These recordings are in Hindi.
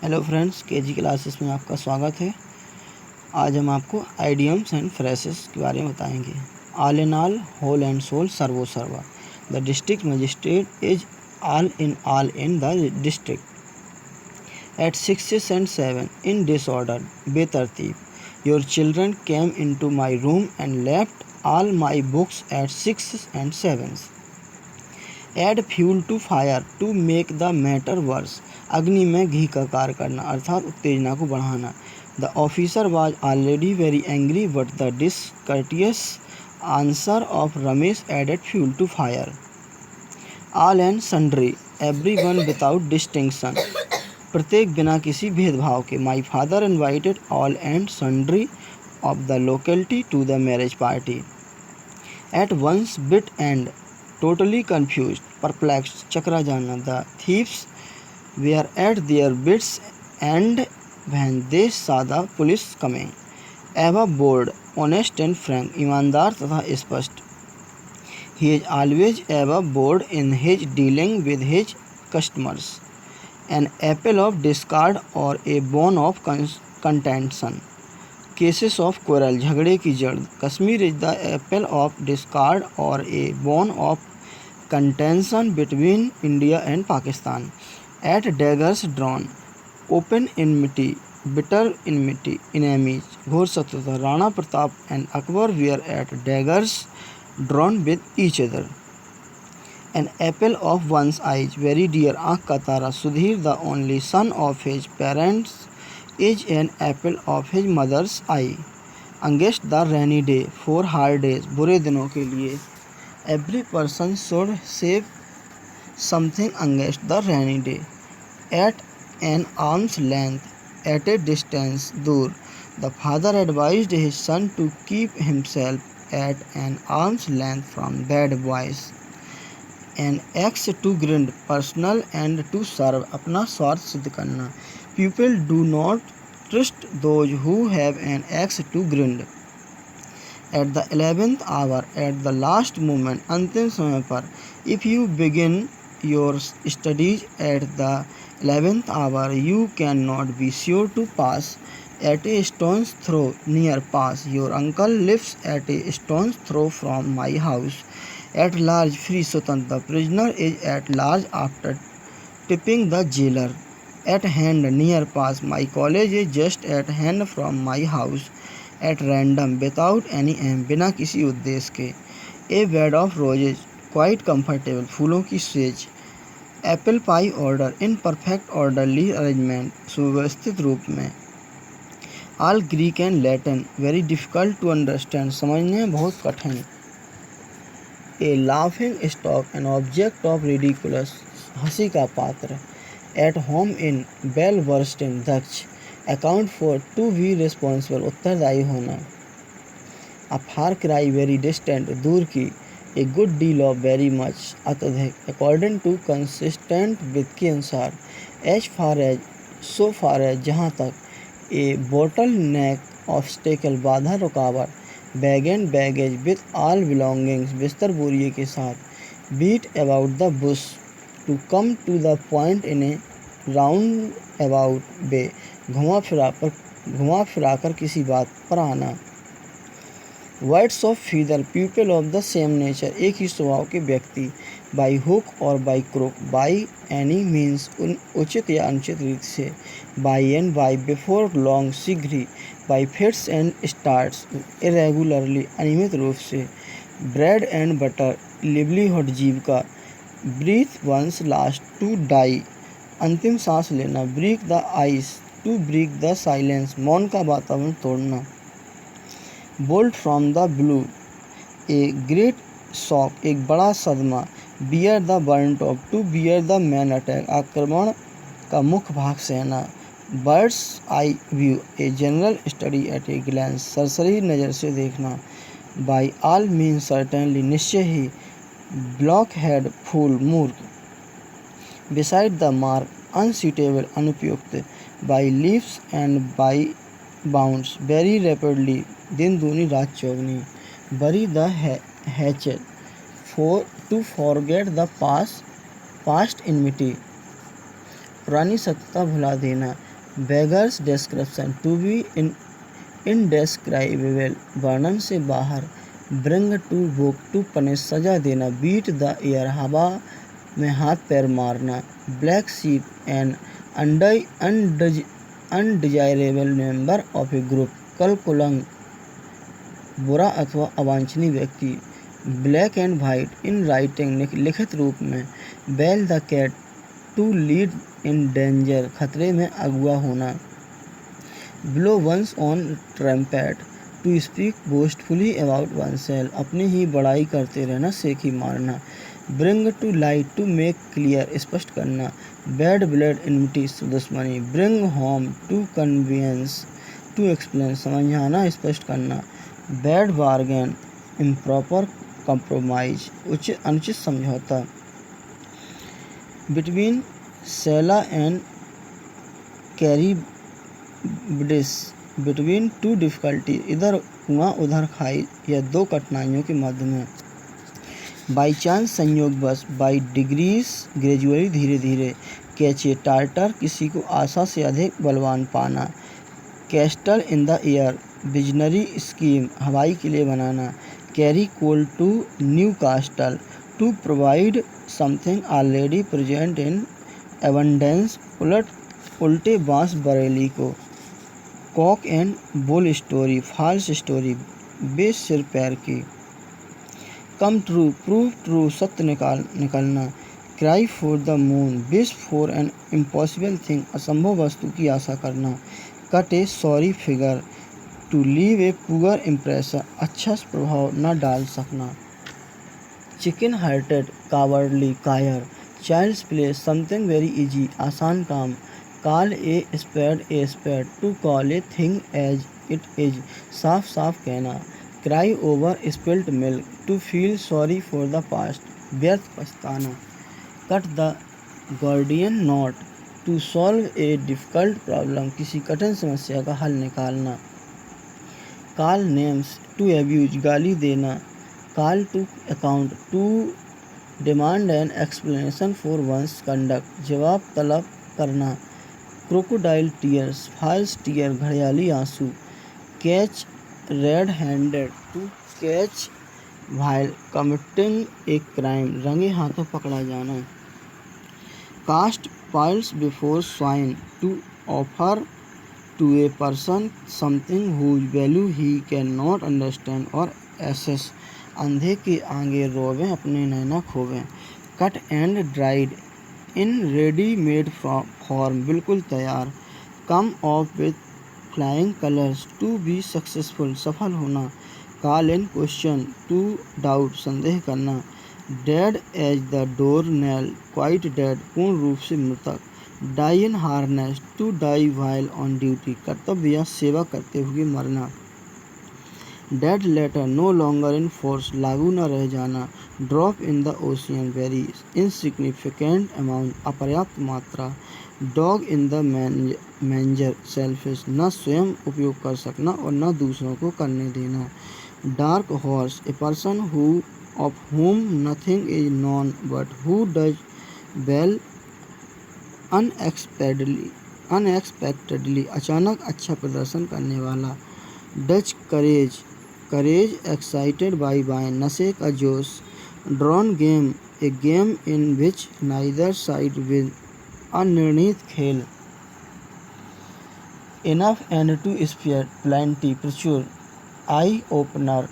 हेलो फ्रेंड्स, केजी क्लासेस में आपका स्वागत है। आज हम आपको आइडियम्स एंड फ्रेसेस के बारे में बताएंगे। All in all, whole and soul, सर्वो सर्वा। The district magistrate is all in the district. At 6 and 7 in disorder, बेतरतीब। Your children came into my room and left all my books at 6 and 7। Add fuel to fire to make the matter worse. अग्नि में घी का कार्य करना अर्थात उत्तेजना को बढ़ाना। The officer was already very angry but the discourteous answer of Ramesh added fuel to fire. All and sundry, every one without distinction, प्रत्येक बिना किसी भेदभाव के। My father invited all and sundry of the locality to the marriage party. At one's बिट एंड, totally confused, perplexed, चकरा जाना। The thieves were at their wits' end when they saw the police coming. Above board, honest and frank, ईमानदार तथा स्पष्ट। He is always above board in his dealing with his customers. An apple of discord or a bone of contention. Cases of quarrel, झगड़े की जड़। Kashmir is the apple of discord or a bone of contention between India and Pakistan. At daggers drawn, open enmity, bitter enmity, enemies, घोर शत्रुता। Rana Pratap and Akbar were at daggers drawn with each other. An apple of one's eyes, very dear, आँख का तारा। Sudhir, the only son of his parents, is an apple of his mother's eye. Against the rainy day, for hard days, बुरे दिनों के लिए। Every person should save something against the rainy day. At an arm's length, at a distance, दूर। The father advised his son to keep himself at an arm's length from bad boys. An axe to grind, personal and to serve, अपना स्वार्थ सिद्ध करना। People do not trust those who have an axe to grind. At the 11th hour, at the last moment, अंतिम समय पर। If you begin your studies at the 11th hour, you cannot be sure to pass. At a stone's throw, near pass. Your uncle lives at a stone's throw from my house. At large, free, स्वतंत्र। The prisoner is at large after tipping the jailer. At hand, near pass. My college is just at hand from my house. At random, without any aim, बिना किसी उद्देश्य के। A bed of roses, quite comfortable, फूलों की says. Apple pie order, in perfect orderly arrangement, सुव्यवस्थित रूप में। All Greek and Latin, very difficult to understand, समझने में बहुत कठिन। A laughing stock, an object of ridiculous, हंसी का पात्र। At home in, bell bursting, Daksha. Account for, to be responsible, उत्तरदायी होना। A far cry, very distant, दूर की। A good deal of, very much, अत्यधिक। According to, consistent with के अनुसार। As far as, so far as, जहाँ तक। A bottleneck, obstacle, बाधा रुकावट। Bag and baggage, with all belongings, बिस्तर बोरिए के साथ। Beat about the bush, to come to the point in a roundabout way, घुमा फिरा कर किसी बात पर आना। Birds of feather, people of the same nature, एक ही स्वभाव के व्यक्ति। बाई हुक और by crook, by any means, उचित या अनुचित रीति से। By and by, before long, शीघ्र ही। By fits and starts, irregularly, अनियमित रूप से। ब्रेड एंड बटर, लिवलीहुड, जीविका। Breathe one's last, to die, अंतिम सांस लेना। Break the ice, to break the silence, मौन का वातावरण तोड़ना। Bolt from the blue, a great shock, एक बड़ा सदमा। Bear the brunt of, to bear the main attack, आक्रमण का मुख्य भाग सहना। Bird's eye view, a general study at a glance, सरसरी नज़र से देखना। बाई ऑल मीन, सर्टेनली, निश्चय ही। ब्लॉक हेड, फूल, मूर्ख। Beside the mark, unsuitable, अनुपयुक्त। By leaps and by bounds, very rapidly, दिन दूनी रात चौगनी। Bury the hatchet, for to forget the past enmity, पुरानी सत्यता भुला देना। Beggars description, to be indescribable, वर्णन से बाहर। Bring to book, to punish, सजा देना। बीट द एयर, हवा में हाथ पैर मारना। Black sheep, an undesirable member of a group, कल कुलंग, बुरा अथवा अवांछनीय व्यक्ति। Black and white, in writing, लिखित रूप में। Bell the cat, to lead in danger, खतरे में अगुआ होना। Blow one's own trumpet, to speak boastfully about oneself, अपनी ही बड़ाई करते रहना, सेखी मारना। Bring to light, to make clear, स्पष्ट करना। बैड ब्लड, इनमिटी, दुश्मनी। Bring home, to convenience, to explain, समझाना, स्पष्ट करना। बैड बार्गेन, इम्प्रॉपर कॉम्प्रोमाइज, अनुचित समझौता। Between Scylla and Charybdis, between two difficulty, इधर कुआं उधर खाई, या दो कठिनाइयों के मध्य में। बाई चांस, संयोगवश। बाई डिग्रीज, ग्रेजुअली, धीरे धीरे। कैचे, टार्टर, किसी को आशा से अधिक बलवान पाना। Castle in the air, visionary scheme, हवाई किले बनाना। Carry coal to Newcastle, to provide something already present in abundance, उल्टे बांस बरेली को। Cock and bull story, false story, बेस सिर पैर की। कम ट्रू, प्रूव ट्रू, सत्य निकलना। Cry for the moon, wish for an impossible thing, असंभव वस्तु की आशा करना। Cut a sorry figure, to leave a poor impression, अच्छा प्रभाव न डाल सकना। चिकन हार्टेड, कावर्डली, कायर। Child's play, something very easy, आसान काम। Call a spade, to call a thing as it is, साफ साफ कहना। Cry over spilt milk, to feel sorry for the past, व्यर्थ पछताना। Cut the Gordian knot, to solve a difficult problem, किसी कठिन समस्या का हल निकालना। कॉल नेम्स, टू एब्यूज, गाली देना। Call to account, to demand an explanation for one's conduct, जवाब तलब करना। क्रोकोडाइल टीयर्स, फॉल्स टीयर, घड़ियाली आंसू। Catch red handed, to catch while committing a crime, रंगे हाथों पकड़ा जाना। Cast pearls before swine, to offer to a person something whose value he can not understand or asses, अंधे के आगे रोवें, अपने नैना खोवें। Cut and dried, in ready made form, बिल्कुल तैयार। कम off with flying colours, to be successful, सफल होना। Call in question, to doubt, संदेह करना। Dead as the door nail, quite dead, पूर्ण रूप से मृतक। Die in harness, to die while on duty, कर्तव्य या सेवा करते हुए मरना। Dead letter, no longer in force, लागू न रह जाना। Drop in the ocean, very insignificant amount, अपर्याप्त मात्रा। Dog in the manger, selfish, न स्वयं उपयोग कर सकना और न दूसरों को करने देना। Dark horse, A person who of whom nothing is known but who does well unexpectedly, अचानक अच्छा प्रदर्शन करने वाला। Dutch courage, courage excited by wine, नशे का जोश। Drawn game, a game in which neither side win, अनिर्णीत खेल। Enough and to spare, plenty, प्रचुर। Eye opener,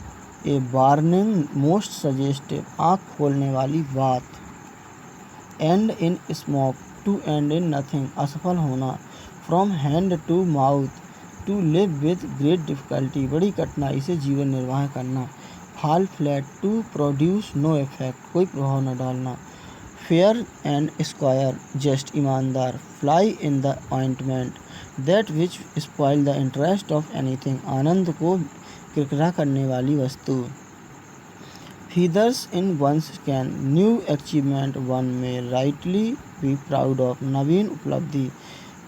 a warning most suggestive, आँख खोलने वाली बात। End in smoke, to end in nothing, असफल होना। From hand to mouth, to live with great difficulty, बड़ी कठिनाई से जीवन निर्वाह करना। Fall flat, to produce no effect, कोई प्रभाव न डालना। फेयर एंड स्क्वायर, जस्ट, ईमानदार। Fly in the ointment, that which spoil the interest of anything, आनंद को किरकिरा करने वाली वस्तु। Feathers in one's cap, new achievement one may rightly be proud of, नवीन उपलब्धि।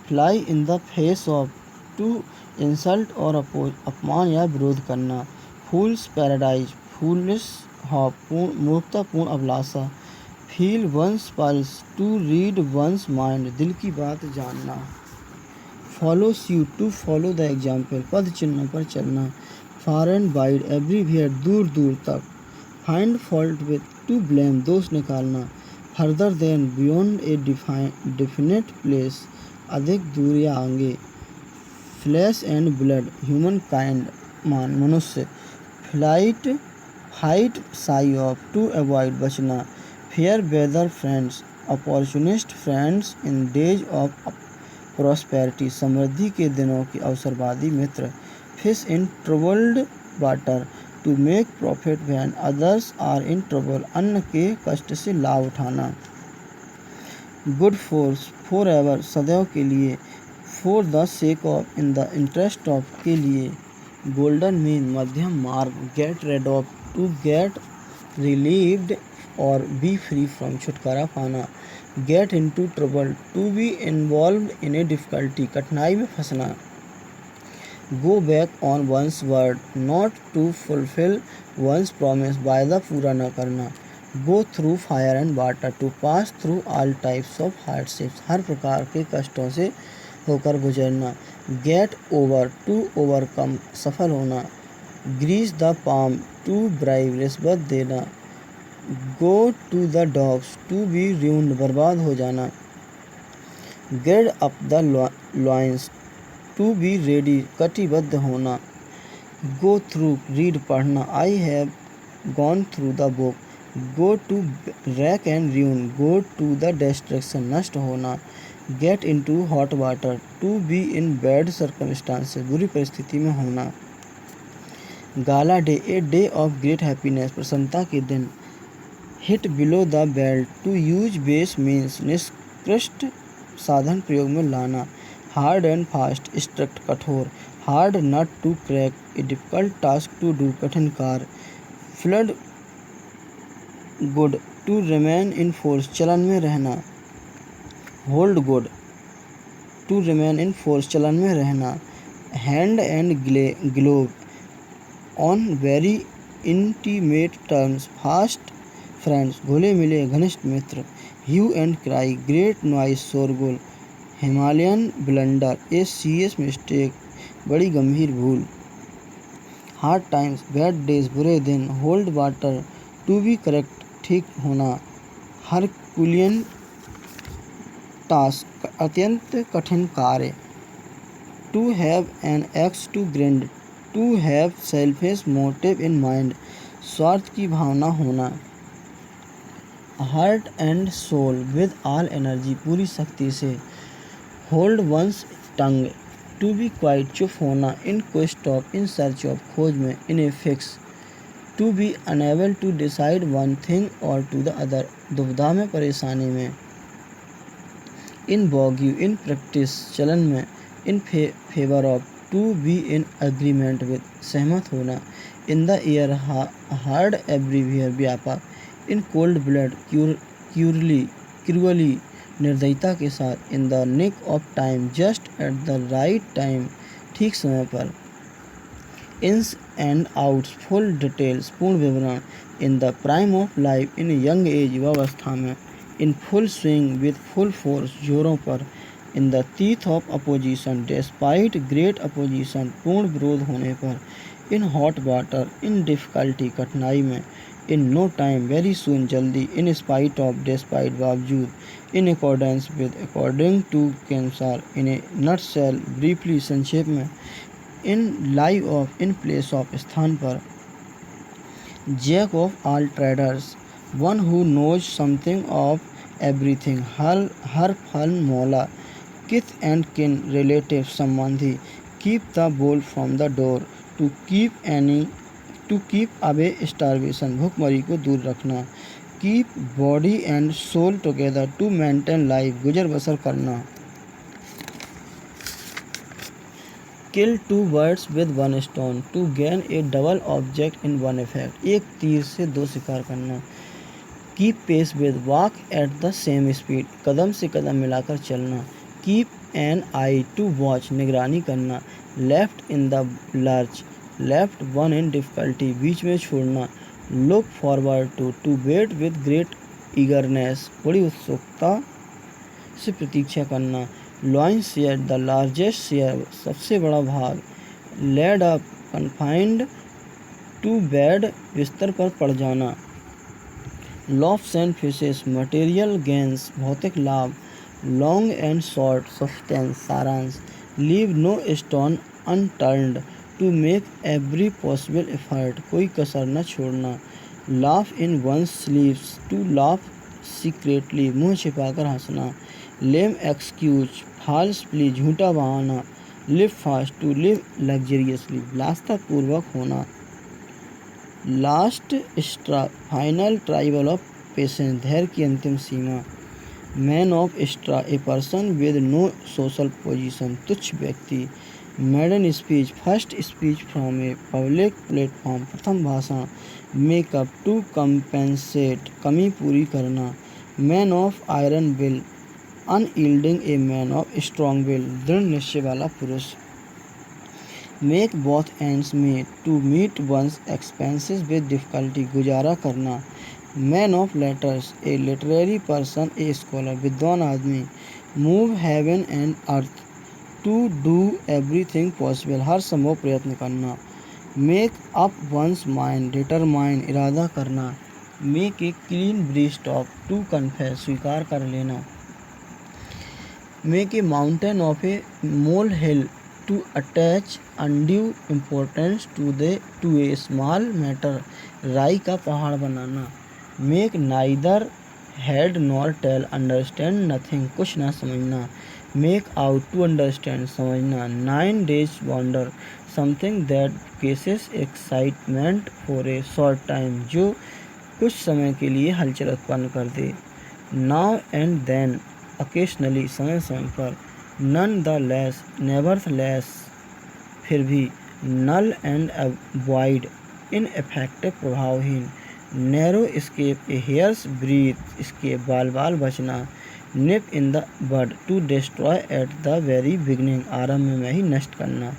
Fly in the face of, to insult or oppose, अपमान या विरोध करना। फूल्स पैराडाइज, फूलिश हॉप, मूर्खतापूर्ण अभिलाषा। Feel one's pulse, to read one's mind, दिल की बात जानना। Follow suit, to follow the example, पद चिन्हों पर चलना। फार एंड वाइड, एवरीवेयर, दूर दूर तक। Find fault with, to blame, दोष निकालना। Further than, beyond a definite place, अधिक दूर या आगे। Flesh and blood, humankind, मनुष्य। Flight, fight, shy of, to avoid, बचना। Fair weather friends, opportunist friends in days of prosperity, समृद्धि के दिनों के अवसरवादी मित्र। Fish in troubled water, to make profit when others are in trouble, अन्न के कष्ट से लाभ उठाना। गुड फोर्स, फॉर एवर, सदैव के लिए। For the sake of, in the interest of, के लिए। गोल्डन मीन, मध्यम मार्ग। Get rid of, to get relieved or be free from, छुटकारा पाना। Get into trouble, to be involved in a difficulty, कठिनाई में फंसना। Go back on one's word, not to fulfil one's promise, वायदा पूरा न करना। Go through fire and water, to pass through all types of hardships, हर प्रकार के कष्टों से होकर गुजरना। गेट ओवर, टू ओवरकम, सफल होना। Grease the palm, to bribe, रिश्वत देना। Go to the dogs, to be ruined, बर्बाद हो जाना। gird up the loins, to be ready, कटिबद्ध होना। गो थ्रू, रीड, पढ़ना। I have gone through the book. Go to rack and ruin, go to the destruction, नष्ट होना। Get into hot water, to be in bad circumstances, बुरी परिस्थिति में होना। Gala day, a day of great happiness, प्रसन्नता के दिन। Hit below the belt, to use base means, निष्कृष्ट साधन प्रयोग में लाना। हार्ड एंड फास्ट, स्ट्रिक्ट, कठोर। Hard nut to crack, a difficult task to do, कठिन कार्य। Flood good, to remain in force, चलन में रहना। Hold good, to remain in force, चलन में रहना। Hand and glove, on very intimate terms, fast friends, घुले मिले घनिष्ठ मित्र। Hue and cry, great noise, शोरगुल। Himalayan blunder, a serious mistake, बड़ी गंभीर भूल। हार्ड टाइम्स, बैड डेज, बुरे दिन। Hold water, to be correct, ठीक होना। हरकुलियन टास्क, अत्यंत कठिन कार्य। To have an axe to grind, to have selfish motive in mind, स्वार्थ की भावना होना। Heart and soul, with all energy, पूरी शक्ति से। Hold one's tongue, to be quiet, चुप होना। In quest of, in search of, खोज में। In a fix, to be unable to decide one thing और टू द अदर, दुविधा में, परेशानी में। इन बॉग्यू, इन प्रैक्टिस, चलन में। In favour of, to be in agreement with, सहमत होना। In the air, heard everywhere, व्यापक। इन कोल्ड ब्लड, क्रूअली, निर्दयता के साथ। In the nick of time, just at the right time, ठीक समय पर। Ins and outs, full details, पूर्ण विवरण। In the prime of life, in young age, युवावस्था में। In full swing, with full force, जोरों पर। In the teeth of opposition, despite great opposition, पूर्ण विरोध होने पर। In hot water, in difficulty, कठिनाई में। In no time, very soon, जल्दी। इन स्पाइट ऑफ, डिस्पाइट, बावजूद। In accordance with, according to के अनुसार। इन ए नटशेल, ब्रीफली, संक्षेप में। In lieu of, in place of, स्थान पर। Jack of all traders, one who knows something of everything, हर फल मौला। किथ एंड किन, रिलेटिव, संबंधी। कीप द बोल from the door, to keep away starvation, भूखमरी को दूर रखना। Keep body and soul together, to maintain life, गुजर बसर करना। Kill two birds with one stone, to gain a double object in one effect, एक तीर से दो शिकार करना। Keep pace with, walk at the same speed, कदम से कदम मिलाकर चलना। Keep an eye, to watch, निगरानी करना। Left in the lurch, left one in difficulty, बीच में छोड़ना। Look forward to wait with great eagerness, बड़ी उत्सुकता से प्रतीक्षा करना। Lion share the largest share, सबसे बड़ा भाग। Laid up confined to bed, बिस्तर पर पड़ जाना। Loaves and fishes material gains, भौतिक लाभ। लॉन्ग एंड शॉर्ट सब्सटेंस, सारांश। Leave no stone unturned, to make every possible effort, कोई कसर न छोड़ना। Laugh in one's sleeves, to laugh secretly, मुँह छिपाकर हंसना। लेम एक्सक्यूज, फॉल्स प्ली, झूठा बहाना। Live fast, to live luxuriously, विलासतापूर्वक होना। Last straw, final trial of patience, धैर्य की अंतिम सीमा। Man of straw, a person with no social position, तुच्छ व्यक्ति। Maiden speech, first speech from a public platform, प्रथम भाषण। मेकअप, टू कंपेंसेट, कमी पूरी करना। Man of iron will, unyielding a man of strong will, दृढ़ निश्चय वाला पुरुष। Make both ends meet, to meet one's expenses with difficulty, गुजारा करना। Man of letters, a literary person, a scholar, विद्वान आदमी। Move heaven and earth, to do everything possible, हर संभव प्रयत्न करना। Make up one's mind, determine, इरादा करना। Make a clean breast of, to confess, स्वीकार कर लेना। Make a mountain of a molehill, to attach undue importance to a small matter, राई का पहाड़ बनाना। Make neither head nor tail, understand nothing, कुछ ना समझना। मेक आउट, टू अंडरस्टैंड, समझना। 9 days wonder, something that causes excitement for a short time, जो कुछ समय के लिए हलचल उत्पन्न कर दे। नाउ एंड देन, ओकेशनली, समय समय पर। नन द लेस, नेवरथलेस, फिर भी। नल एंड अवॉइड, इनएफेक्टिव, प्रभावहीन। Narrow escape, a hair's breadth, escape, बाल बाल बचना। Nip in the bud, to destroy at the very beginning, आरंभ में ही नष्ट करना।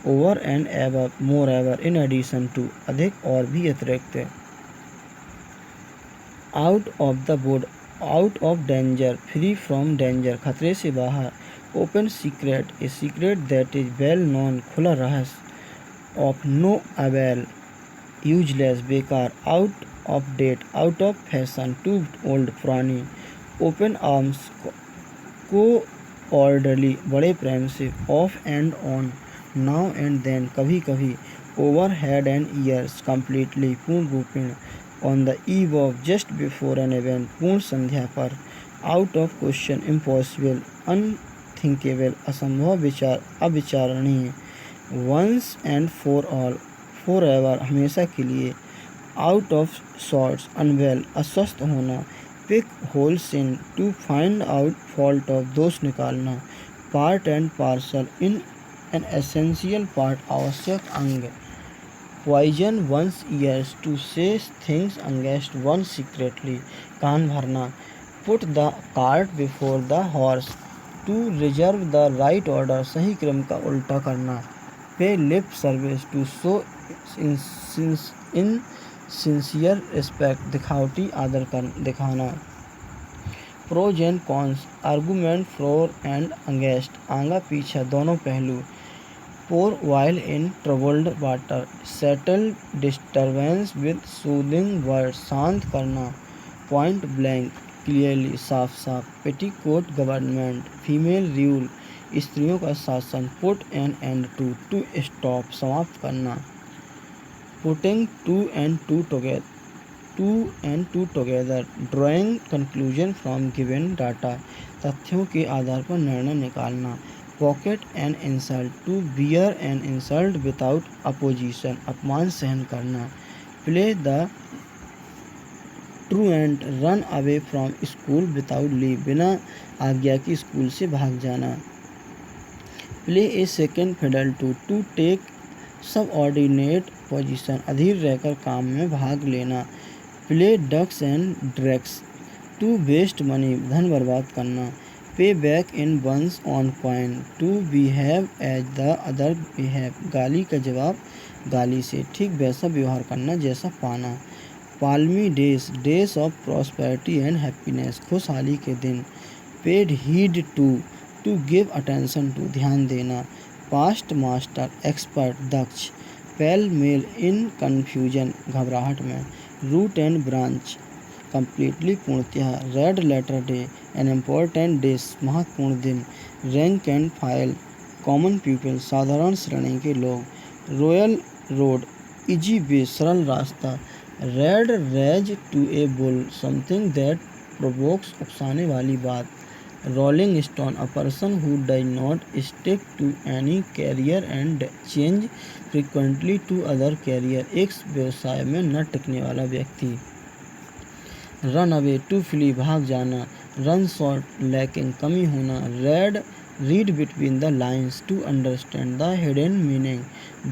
Over and ever, moreover, in addition to, अधिक और भी अतिरिक्त। Out of the wood, out of danger, free from danger, खतरे से बाहर। Open secret, a secret that is well known, खुला रहस्य। ऑफ नो अवेल, यूजलेस, बेकार। Out of date, out of fashion, too old, पुरानी। ओपन आर्म्स, को ऑर्डरली, बड़े प्रेम से। Off and on, now and then, कभी कभी। Over head and ears, completely, पूर्ण रूपेण। On the eve of, just before an event, पूर्ण संध्या पर। Out of question, impossible, unthinkable, असंभव, विचार, अविचारणीय। Once and for all, for ever, हमेशा के लिए। आउट ऑफ सॉर्ट्स, अनवेल, अस्वस्थ होना। Pick hole in, to find out fault of, दोष निकालना। Part and parcel, in an essential part, आवश्यक अंग। Poison one's ears, to say things against one secretly, कान भरना। Put the cart before the horse, to reserve the right order, सही क्रम का उल्टा करना। Pay lip service, to show insincere respect, दिखावटी आदर कर दिखाना। Pros and cons, argument for and against, आगा पीछा, दोनों पहलू। Pour while in troubled water, settle disturbance with soothing words, शांत करना। Point blank, clearly, साफ साफ। Petticoat government, female rule, स्त्रियों का शासन। Put an end to stop, समाप्त करना। Putting two and two together, drawing conclusion from given data, तथ्यों के आधार पर निर्णय निकालना। Pocket an insult, to bear an insult without opposition, अपमान सहन करना। Play the truant, run away from school without leave, बिना आज्ञा की स्कूल से भाग जाना। Play a second fiddle, to take subordinate position, अधीर रहकर काम में भाग लेना। Play ducks and drakes, to waste money, धन बर्बाद करना। Pay back in one's own coin, to behave as the other behave, गाली का जवाब गाली से, ठीक वैसा व्यवहार करना जैसा पाना। Palmy days, days of prosperity and happiness, खुशहाली के दिन। Paid heed to, to give attention to, ध्यान देना। पास्ट मास्टर एक्सपर्ट दक्ष, पेल मेल इन कन्फ्यूजन, घबराहट में। रूट एंड ब्रांच कम्प्लीटली, पूर्णतः। Red letter day, an important day, महत्वपूर्ण दिन। Rank and file, common people, साधारण श्रेणी के लोग। रॉयल रोड, इजी वे, सरल रास्ता। Red rag to a bull, something that provokes, उकसाने वाली बात। Rolling stone, a person who does not stick to any career and change frequently to other career, एक व्यवसाय में न टिकने वाला व्यक्ति। रन अवे, टू फ्ली, भाग जाना। रन शॉर्ट, लैकिंग, कमी होना। Read between the lines, to understand the hidden meaning,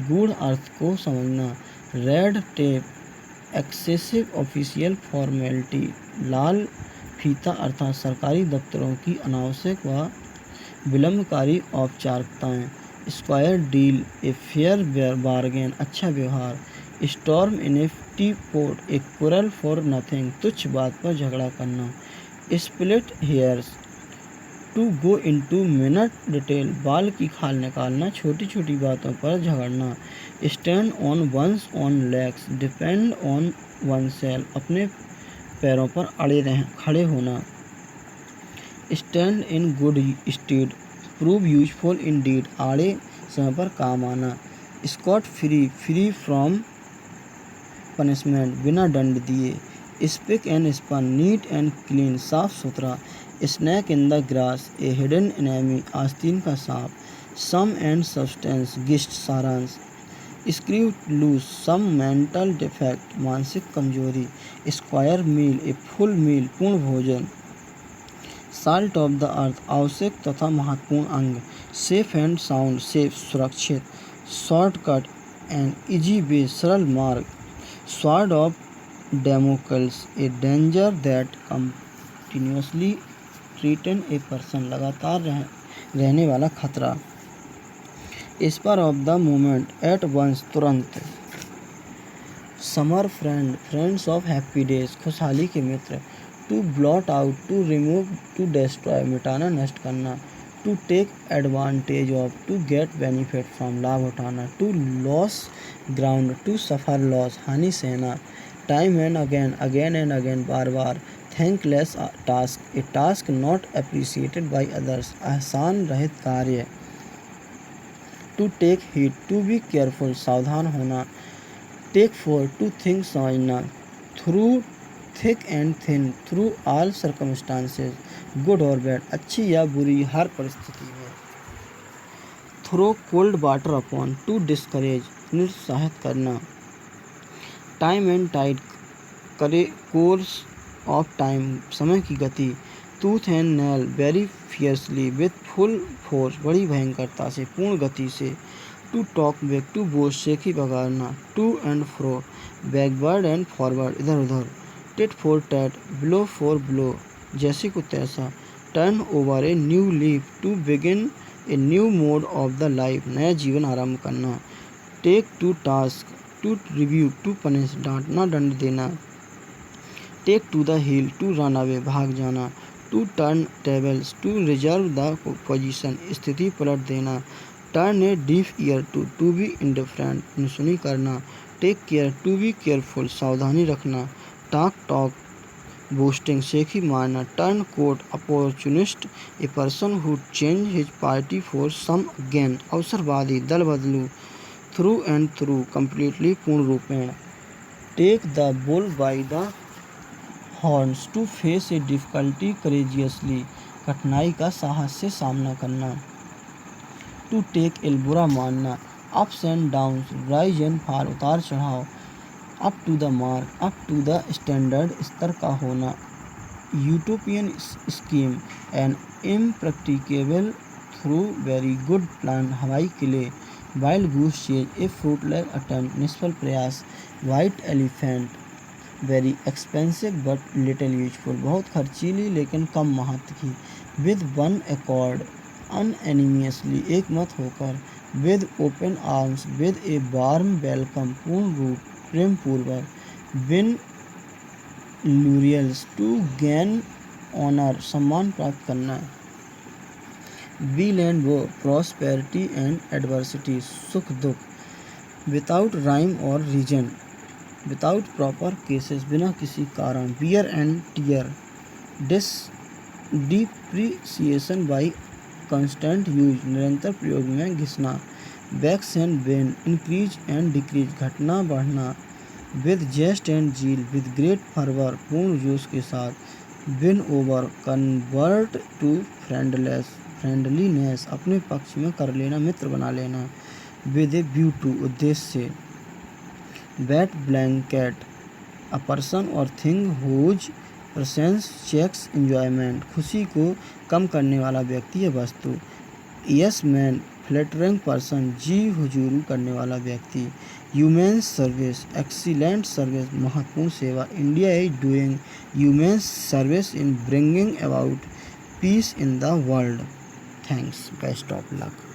गूढ़ अर्थ को समझना। Red tape, excessive official formality, लाल फीता अर्थात सरकारी दफ्तरों की अनावश्यक व विलंबकारी औपचारिकताएं। Square deal, a fair bargain, अच्छा व्यवहार। Storm in a tea pot, a quarrel for nothing, तुच्छ बात पर झगड़ा करना। Split hairs, to go into minute detail, बाल की खाल निकालना, छोटी छोटी बातों पर झगड़ना। Stand on one's own legs, depend on oneself, अपने पैरों पर खड़े होना। Stand in good stead, prove useful in deed, आड़े समय पर काम आना। Scot free, free from punishment, बिना दंड दिए। Spick and span, neat and clean, साफ सुथरा। Snake in the grass, a hidden enemy, आस्तीन का सांप। सम एंड सब्सटेंस, गिस्ट, सारांश। Screw loose, some mental defect, मानसिक कमजोरी। Square meal, a full meal, पूर्ण भोजन। साल्ट ऑफ द अर्थ, आवश्यक तथा महत्वपूर्ण अंग। सेफ एंड साउंड, सेफ, सुरक्षित। शॉर्टकट, एन इजी वे, सरल मार्ग। Sword of Damocles, a danger that continuously threaten a person, लगातार रहने वाला खतरा। Spur of the moment, at once, तुरंत। Summer friend, friends of happy days, खुशहाली के मित्र। To blot out, to remove, to destroy, मिटाना, नष्ट करना। To take advantage of, to get benefit from, लाभ उठाना। To lose ground, to suffer loss, हानि सहना। Time and again, again and again, बार बार। Thankless task, a task not appreciated by others, एहसान रहित कार्य। To take heed, to be careful, सावधान होना। टेक फोर, टू थिंक, समझना। Through thick and thin, through all circumstances, good or bad, अच्छी या बुरी, हर परिस्थिति में। Throw cold water upon, to discourage, निरुत्साहित करना। टाइम एंड टाइड, करे कोर्स ऑफ टाइम, समय की गति। Tooth and nail, very fiercely, with full force, बड़ी भयंकरता से, पूर्ण गति से। To talk back, to boast, शेखी बगाड़ना। To and fro, backward and forward, इधर उधर। Tit for tat, blow for blow, जैसे को तैसा। Turn over a new leaf, to begin a new mode of the life, नया जीवन आरंभ करना। Take to task, to review, to punish, डांटना, दंड देना। Take to the hill, to run away, भाग जाना। To turn tables, to reserve the position, स्थिति पलट देना। Turn a deaf ear to, to be indifferent, अनसुनी करना। Take care, to be careful, सावधानी रखना। टॉक बूस्टिंग, शेखी मारना। Turn coat, opportunist, a person who change his party for some gain, अवसरवादी, दल बदलू। थ्रू एंड थ्रू, कम्प्लीटली, पूर्ण रूपेण। Take the bull by the horns, to face a difficulty courageously, कठिनाई का साहस से सामना करना। टू टेक इल, बुरा मानना। Ups and downs, rise and fall, उतार चढ़ाव। Up to the mark, up to the standard, स्तर का होना। Utopian scheme, an impracticable through very good plan, हवाई किले। Wild goose chase, a fruitless attempt, निष्फल प्रयास। White elephant, very expensive but little useful, बहुत खर्चीली लेकिन कम महत्व की। विद वन एकॉर्ड, अनएनिमियसली, एक मत होकर। With open arms, with a warm welcome, पूर्ण रूप, प्रेम पूर्वक। Win laurels, to gain honour, सम्मान प्राप्त करना। Weal and woe, prosperity and adversity, सुख दुख, without rhyme or reason, without proper causes, बिना किसी कारण, wear and tear, depreciation by constant use, निरंतर प्रयोग में घिसना, wax and wane, increase and decrease, घटना बढ़ना, with zest and zeal, with great fervour, पूर्ण जोश के साथ, win over, convert to friendliness, अपने पक्ष में कर लेना, मित्र बना लेना, विद ए व्यू टू, उद्देश्य से, वेट ब्लैंकेट, अ पर्सन और thing whose presence checks enjoyment, खुशी को कम करने वाला व्यक्ति या वस्तु, यस मैन, फ्लैटरिंग पर्सन, जी हुजूरू करने वाला व्यक्ति, ह्यूमन सर्विस, एक्सीलेंट सर्विस, महत्वपूर्ण सेवा, India is doing human service in bringing about peace in the world. Thanks, best of luck.